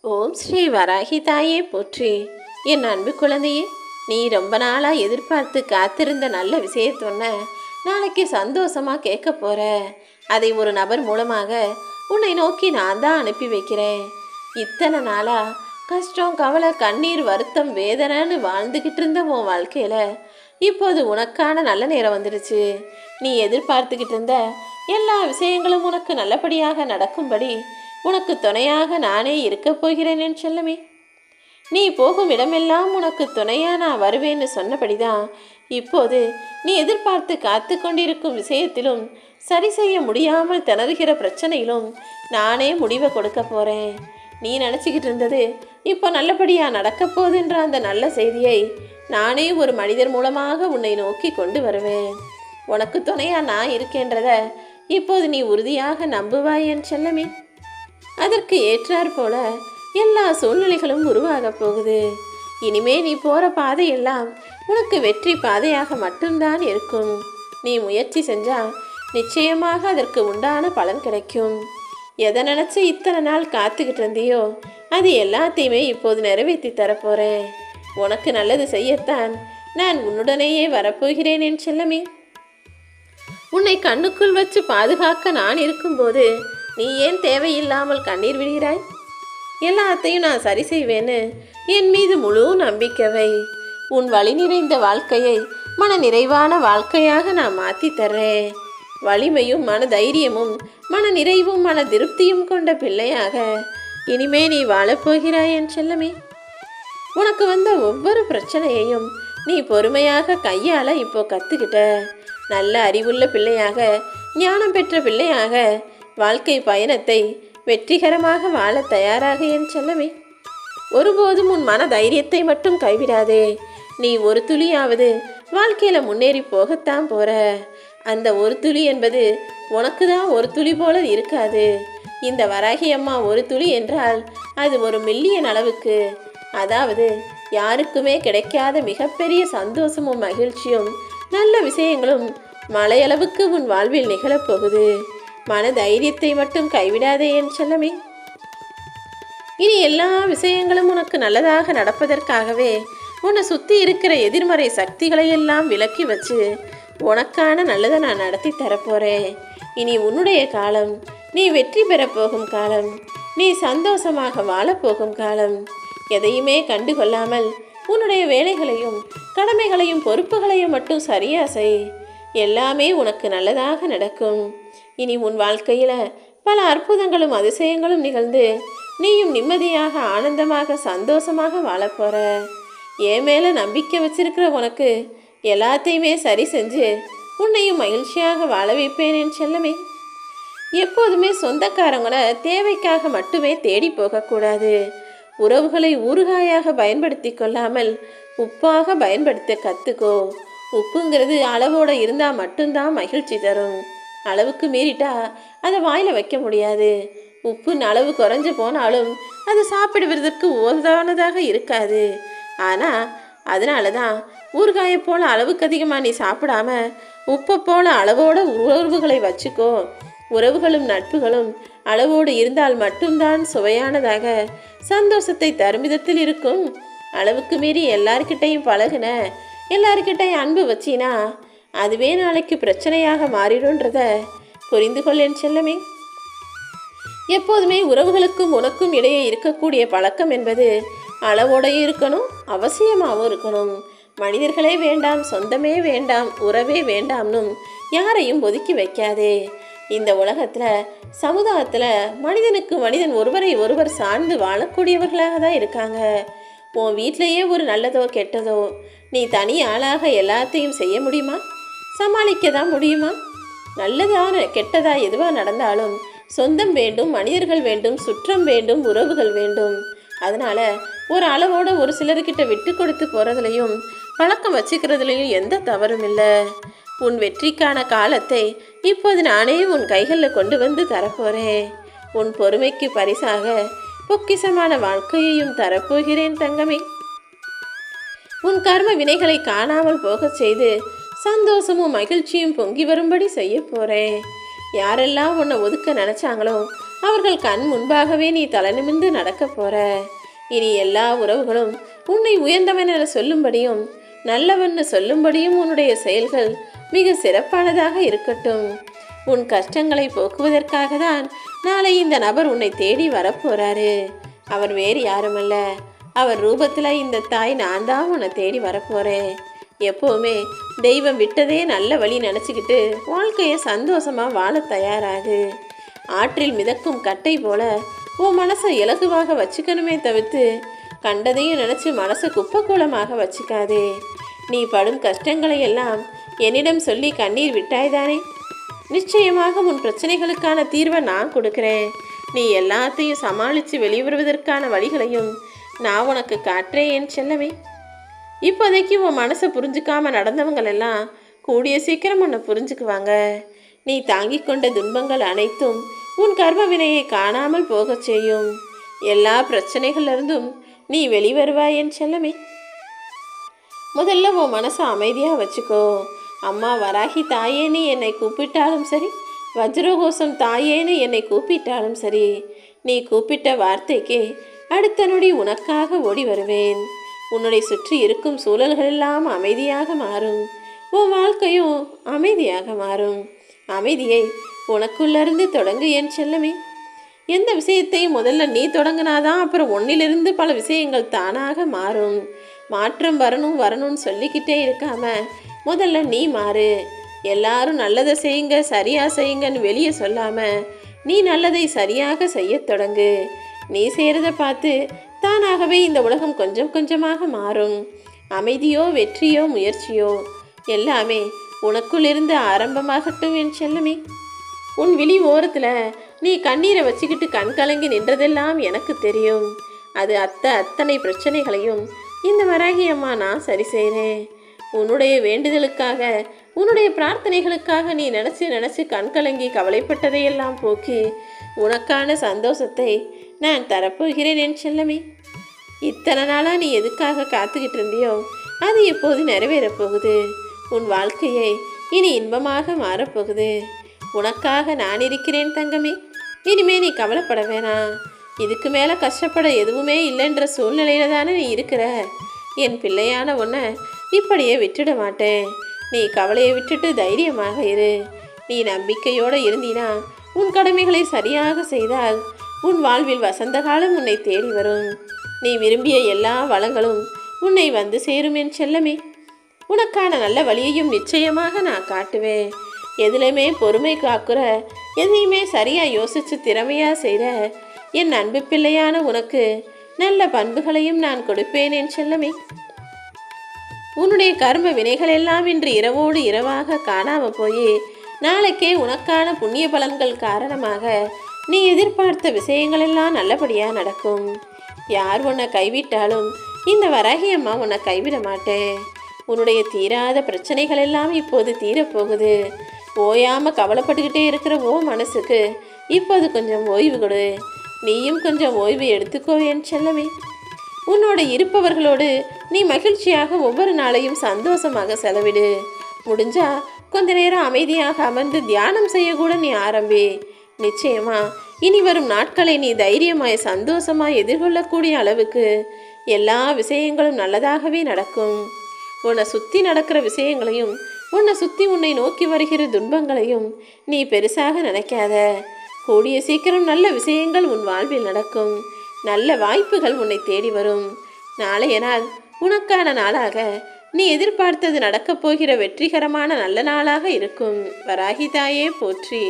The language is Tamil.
ஓம் ஸ்ரீ வராகி தாயே போற்றி. என் அன்பு குழந்தையே, நீ ரொம்ப நாளாக எதிர்பார்த்து காத்திருந்த நல்ல விஷயத்தொன்ன நாளைக்கு சந்தோஷமாக கேட்க போகிற. அதை ஒரு நபர் மூலமாக உன்னை நோக்கி நான் தான் அனுப்பி வைக்கிறேன். இத்தனை நாளாக கஷ்டம், கவலை, கண்ணீர், வருத்தம், வேதனைன்னு வாழ்ந்துக்கிட்டு இருந்த உன் வாழ்க்கையில் இப்போது உனக்கான நல்ல நேரம் வந்துடுச்சு. நீ எதிர்பார்த்துக்கிட்டு இருந்த எல்லா விஷயங்களும் உனக்கு நல்லபடியாக நடக்கும்படி உனக்கு துணையாக நானே இருக்கப் போகிறேன் என் செல்லமே. நீ போகும் இடமெல்லாம் உனக்கு துணையாக நான் வருவேன்னு சொன்னபடிதான் இப்போது நீ எதிர்பார்த்து காத்து கொண்டிருக்கும் விஷயத்திலும் சரி செய்ய முடியாமல் திணறுகிற பிரச்சனையிலும் நானே முடிவை கொடுக்க போகிறேன். நீ நினச்சிக்கிட்டு இருந்தது இப்போ நல்லபடியாக நடக்க போகுதுன்ற அந்த நல்ல செய்தியை நானே ஒரு மனிதர் மூலமாக உன்னை நோக்கி கொண்டு வருவேன். உனக்கு துணையாக நான் இருக்கேன்றத இப்போது நீ உறுதியாக நம்புவாய் என் செல்லமே. அதற்கு ஏற்றாற் போல எல்லா சூழ்நிலைகளும் உருவாக போகுது. இனிமே நீ போகிற பாதையெல்லாம் உனக்கு வெற்றி பாதையாக மட்டும்தான் இருக்கும். நீ முயற்சி செஞ்சால் நிச்சயமாக அதற்கு உண்டான பலன் கிடைக்கும். எதை நினச்சி இத்தனை நாள் காத்துக்கிட்டு இருந்தியோ அது எல்லாத்தையுமே இப்போது நிறைவேற்றி தரப்போகிறேன். உனக்கு நல்லது செய்யத்தான் நான் உன்னுடனேயே வரப்போகிறேன் என் செல்லமே. உன்னை கண்ணுக்குள் வச்சு பாதுகாக்க நான் இருக்கும்போது நீ ஏன் தேவையில்லாமல் கண்ணீர் விடுகிறாய்? எல்லாத்தையும் நான் சரி செய்வேன்னு என் மீது முழு நம்பிக்கை. உன் வழி நிறைந்த வாழ்க்கையை மன நிறைவான வாழ்க்கையாக நான் மாற்றி தர்றேன். வலிமையும் மன தைரியமும் மன நிறைவும் மன திருப்தியும் கொண்ட பிள்ளையாக இனிமே நீ வாழப்போகிறாய் என் செல்லமே. உனக்கு வந்த ஒவ்வொரு பிரச்சனையையும் நீ பொறுமையாக கையாள இப்போ கற்றுக்கிட்ட. நல்ல அறிவுள்ள பிள்ளையாக, ஞானம் பெற்ற பிள்ளையாக வாழ்க்கை பயணத்தை வெற்றிகரமாக வாழ தயாராக என் செல்லமே. ஒருபோதும் உன் மன தைரியத்தை மட்டும் கைவிடாதே. நீ ஒரு துளியாவது வாழ்க்கையில் முன்னேறி போகத்தான் போகிற. அந்த ஒரு துளி என்பது உனக்கு தான் ஒரு துளி போல இருக்காது. இந்த வராகி அம்மா ஒரு துளி என்றால் அது ஒரு மில்லியன் அளவுக்கு, அதாவது யாருக்குமே கிடைக்காத மிகப்பெரிய சந்தோஷமும் மகிழ்ச்சியும் நல்ல விஷயங்களும் மலையளவுக்கு உன் வாழ்வில் நிகழப்போகுது. மன தைரியத்தை மட்டும் கைவிடாதே என் செல்லமே. இனி எல்லா விஷயங்களும் உனக்கு நல்லதாக நடப்பதற்காகவே உன்னை சுற்றி இருக்கிற எதிர்மறை சக்திகளை எல்லாம் விலக்கி வச்சு உனக்கான நல்லதை நான் நடத்தி தரப்போகிறேன். இனி உன்னுடைய காலம், நீ வெற்றி பெறப்போகும் காலம், நீ சந்தோஷமாக வாழப்போகும் காலம். எதையுமே கண்டுகொள்ளாமல் உன்னுடைய வேலைகளையும் கடமைகளையும் பொறுப்புகளையும் மட்டும் சரியா செய். எல்லாமே உனக்கு நல்லதாக நடக்கும். இனி உன் வாழ்க்கையில் பல அற்புதங்களும் அதிசயங்களும் நிகழ்ந்து நீயும் நிம்மதியாக, ஆனந்தமாக, சந்தோஷமாக வாழப்போற. என் மேலே நம்பிக்கை வச்சிருக்கிற உனக்கு எல்லாத்தையுமே சரி செஞ்சு உன்னையும் மகிழ்ச்சியாக வாழ வைப்பேன் என் செல்லமே. எப்போதுமே சொந்தக்காரங்களை தேவைக்காக மட்டுமே தேடி போகக்கூடாது. உறவுகளை ஊறுகாயாக பயன்படுத்தி கொள்ளாமல் உப்பாக பயன்படுத்த கற்றுக்கோ. உப்புங்கிறது அளவோடு இருந்தால் மட்டும்தான் மகிழ்ச்சி தரும். அளவுக்கு மீறிட்டா அதை வாயில் வைக்க முடியாது. உப்புன்னு அளவு குறைஞ்சு போனாலும் அது சாப்பிடுவதற்கு உதாரணதாக இருக்காது. ஆனால் அதனால தான் ஊறுகாயை போல் அளவுக்கு அதிகமாக நீ சாப்பிடாம உப்பை போல அளவோட உறவுகளை வச்சுக்கோ. உறவுகளும் நட்புகளும் அளவோடு இருந்தால் மட்டும்தான் சுவையானதாக சந்தோஷத்தை தரும் விதத்தில் இருக்கும். அளவுக்கு மீறி எல்லார்கிட்டையும் பழகுன, எல்லார்கிட்டையும் அன்பு வச்சினா அதுவே நாளைக்கு பிரச்சனையாக மாறிடும்ன்றத புரிந்து கொள் என் செல்லமே. எப்போதுமே உறவுகளுக்கும் உனக்கும் இடையே இருக்கக்கூடிய பழக்கம் என்பது அளவோடையும் இருக்கணும், அவசியமாகவும் இருக்கணும். மனிதர்களே வேண்டாம், சொந்தமே வேண்டாம், உறவே வேண்டாம்னும் யாரையும் ஒதுக்கி வைக்காதே. இந்த உலகத்தில், சமுதாயத்தில் மனிதனுக்கு மனிதன் ஒருவரை ஒருவர் சார்ந்து வாழக்கூடியவர்களாக தான் இருக்காங்க. உன் வீட்டிலையே ஒரு நல்லதோ கெட்டதோ நீ தனி ஆளாக எல்லாத்தையும் செய்ய முடியுமா? சமாளிக்க தான் முடியுமா? நல்லதான கெட்டதா எதுவாக நடந்தாலும் சொந்தம் வேண்டும், மனிதர்கள் வேண்டும், சுற்றம் வேண்டும், உறவுகள் வேண்டும். அதனால் ஒரு அளவோடு ஒரு சிலர்கிட்ட விட்டு கொடுத்து போகிறதுலையும் பழக்கம் வச்சுக்கிறதுலையும் எந்த தவறும் இல்லை. உன் வெற்றிக்கான காலத்தை இப்போது நானே உன் கைகளில் கொண்டு வந்து தரப்போகிறேன். உன் பொறுமைக்கு பரிசாக பொக்கிசமான வாழ்க்கையையும் தரப்போகிறேன் தங்கமே. உன் கர்ம வினைகளை காணாமல் போகச் செய்து சந்தோஷமும் மகிழ்ச்சியும் பொங்கி வரும்படி செய்ய போகிறேன். யாரெல்லாம் உன்னை ஒதுக்க நினச்சாங்களோ அவர்கள் கண் முன்பாகவே நீ தலைநிமிர்ந்து நடக்க போற. இனி எல்லா உறவுகளும் உன்னை உயர்ந்தவன் என சொல்லும்படியும் நல்லவன்னு சொல்லும்படியும் உன்னுடைய செயல்கள் மிக சிறப்பானதாக இருக்கட்டும். உன் கஷ்டங்களை போக்குவதற்காக தான் நாளை இந்த நபர் உன்னை தேடி வரப்போறாரு. அவர் வேறு யாருமல்ல, அவர் ரூபத்தில் இந்த தாய் நான் தான் உன்னை தேடி வரப்போறேன். எப்போவுமே தெய்வம் விட்டதே நல்ல வழி நினச்சிக்கிட்டு வாழ்க்கையை சந்தோஷமாக வாழ தயாராகு. ஆற்றில் மிதக்கும் கட்டை போல உன் மனசை இலகுவாக வச்சுக்கணுமே தவிர்த்து கண்டதையும் நினச்சி மனசை குப்பைக்கூலமாக வச்சுக்காதே. நீ படும் கஷ்டங்களை எல்லாம் என்னிடம் சொல்லி கண்ணீர் விட்டாய்தானே? நிச்சயமாக உன் பிரச்சனைகளுக்கான தீர்வை நான் கொடுக்குறேன். நீ எல்லாத்தையும் சமாளித்து வெளிவருவதற்கான வழிகளையும் நான் உனக்கு காட்டுறேன் என் செல்லமே. இப்போதைக்கு உன் மனசை புரிஞ்சுக்காம நடந்தவங்களெல்லாம் கூடிய சீக்கிரம் உன்னை புரிஞ்சுக்குவாங்க. நீ தாங்கி கொண்ட துன்பங்கள் அனைத்தும் உன் கர்ம வினையை காணாமல் போகச் செய்யும். எல்லா பிரச்சனைகளிலிருந்தும் நீ வெளிவருவாய் என் செல்லமே. முதல்ல உன் மனசை அமைதியாக வச்சுக்கோ. அம்மா வராகி தாயேன்னு என்னை கூப்பிட்டாலும் சரி, வஜ்ரகோசம் தாயேன்னு என்னை கூப்பிட்டாலும் சரி, நீ கூப்பிட்ட வார்த்தைக்கு அடுத்த நொடி உனக்காக ஓடி வருவேன். உன்னுடைய சுற்றி இருக்கும் சூழல்களெல்லாம் அமைதியாக மாறும். உன் வாழ்க்கையும் அமைதியாக மாறும். அமைதியை உனக்குள்ளேருந்து தொடங்கு என் செல்லமே. எந்த விஷயத்தையும் முதல்ல நீ தொடங்கினாதான் அப்புறம் ஒன்னிலிருந்து பல விஷயங்கள் தானாக மாறும். மாற்றம் வரணும்னு சொல்லிக்கிட்டே இருக்காம முதல்ல நீ மாறு. எல்லாரும் நல்லதை செய்யுங்க, சரியாக செய்யுங்கன்னு வெளியே சொல்லாமல் நீ நல்லதை சரியாக செய்ய தொடங்கு. நீ செய்கிறத பார்த்து தானாகவே இந்த உலகம் கொஞ்சம் கொஞ்சமாக மாறும். அமைதியோ வெற்றியோ முயற்சியோ எல்லாமே உனக்குள் இருந்து ஆரம்பமாகட்டும் என் செல்லமே. உன் விழி ஓரத்தில் நீ கண்ணீரை வச்சுக்கிட்டு கண் கலங்கி நின்றதெல்லாம் எனக்கு தெரியும். அது அத்தனை பிரச்சனைகளையும் இந்த வராகி அம்மா நான் சரி செய்கிறேன். உன்னுடைய வேண்டுதலுக்காக, உன்னுடைய பிரார்த்தனைகளுக்காக நீ நினச்சி கண்கலங்கி கவலைப்பட்டதையெல்லாம் போக்கி உனக்கான சந்தோஷத்தை நான் தரப்போகிறேன் என் செல்லமே. இத்தனை நாளாக நீ எதுக்காக காத்துக்கிட்டு இருந்தியோ அது இப்போது நிறைவேறப் போகுது. உன் வாழ்க்கையை இனி இன்பமாக மாறப்போகுது. உனக்காக நான் இருக்கிறேன் தங்கமே. இனிமே நீ கவலைப்பட வேணாம். இதுக்கு மேலே கஷ்டப்பட எதுவுமே இல்லைன்ற சூழ்நிலையில தானே நீ இருக்கிற. என் பிள்ளையான உன்னை இப்படியே விட்டுட மாட்டேன். நீ கவலையை விட்டுட்டு தைரியமாக இரு. நீ நம்பிக்கையோடு இருந்தீனா, உன் கடமைகளை சரியாக செய்தால் உன் வாழ்வில் வசந்த காலம் உன்னை தேடி வரும். நீ விரும்பிய எல்லா வளங்களும் உன்னை வந்து சேரும் என் செல்லமே. உனக்கான நல்ல வழியையும் நிச்சயமாக நான் காட்டுவேன். எதுலையுமே பொறுமை காக்குற, எதையுமே சரியாக யோசித்து திறமையாக செய்கிற என் அன்பு பிள்ளையான உனக்கு நல்ல பண்புகளையும் நான் கொடுப்பேன் என் செல்லமே. உன்னுடைய கர்ம வினைகள் எல்லாம் இன்று இரவோடு இரவாக காணாமல் போய் நாளைக்கே உனக்கான புண்ணிய பலன்கள் காரணமாக நீ எதிர்பார்த்த விஷயங்களெல்லாம் நல்லபடியாக நடக்கும். யார் உன்னை கைவிட்டாலும் இந்த வராகி அம்மா உன்னை கைவிட மாட்டேன். உன்னுடைய தீராத பிரச்சனைகள் எல்லாம் இப்போது தீரப்போகுது. ஓயாமல் கவலைப்பட்டுக்கிட்டே இருக்கிற ஓ மனசுக்கு இப்போது கொஞ்சம் ஓய்வு கொடு. நீயும் கொஞ்சம் ஓய்வு எடுத்துக்கோ என் செல்லமே. உன்னோட இருப்பவர்களோடு நீ மகிழ்ச்சியாக ஒவ்வொரு நாளையும் சந்தோஷமாக செலவிடு. முடிஞ்சா கொஞ்ச நேரம் அமைதியாக அமர்ந்து தியானம் செய்யக்கூட நீ ஆரம்பி. நிச்சயமா இனி வரும் நாட்களை நீ தைரியமாய் சந்தோஷமாய் எதிர்கொள்ளக்கூடிய அளவுக்கு எல்லா விஷயங்களும் நல்லதாகவே நடக்கும். உன்னை சுற்றி நடக்கிற விஷயங்களையும் உன்னை சுற்றி உன்னை நோக்கி வருகிற துன்பங்களையும் நீ பெருசாக நினைக்காத. கூடிய சீக்கிரம் நல்ல விஷயங்கள் உன் வாழ்வில் நடக்கும். நல்ல வாய்ப்புகள் உன்னை தேடி வரும். நாளைய நாள் உனக்கான நாளாக, நீ எதிர்பார்த்தது நடக்கப் போகிற வெற்றிகரமான நல்ல நாளாக இருக்கும். வராகி தாயே போற்றி.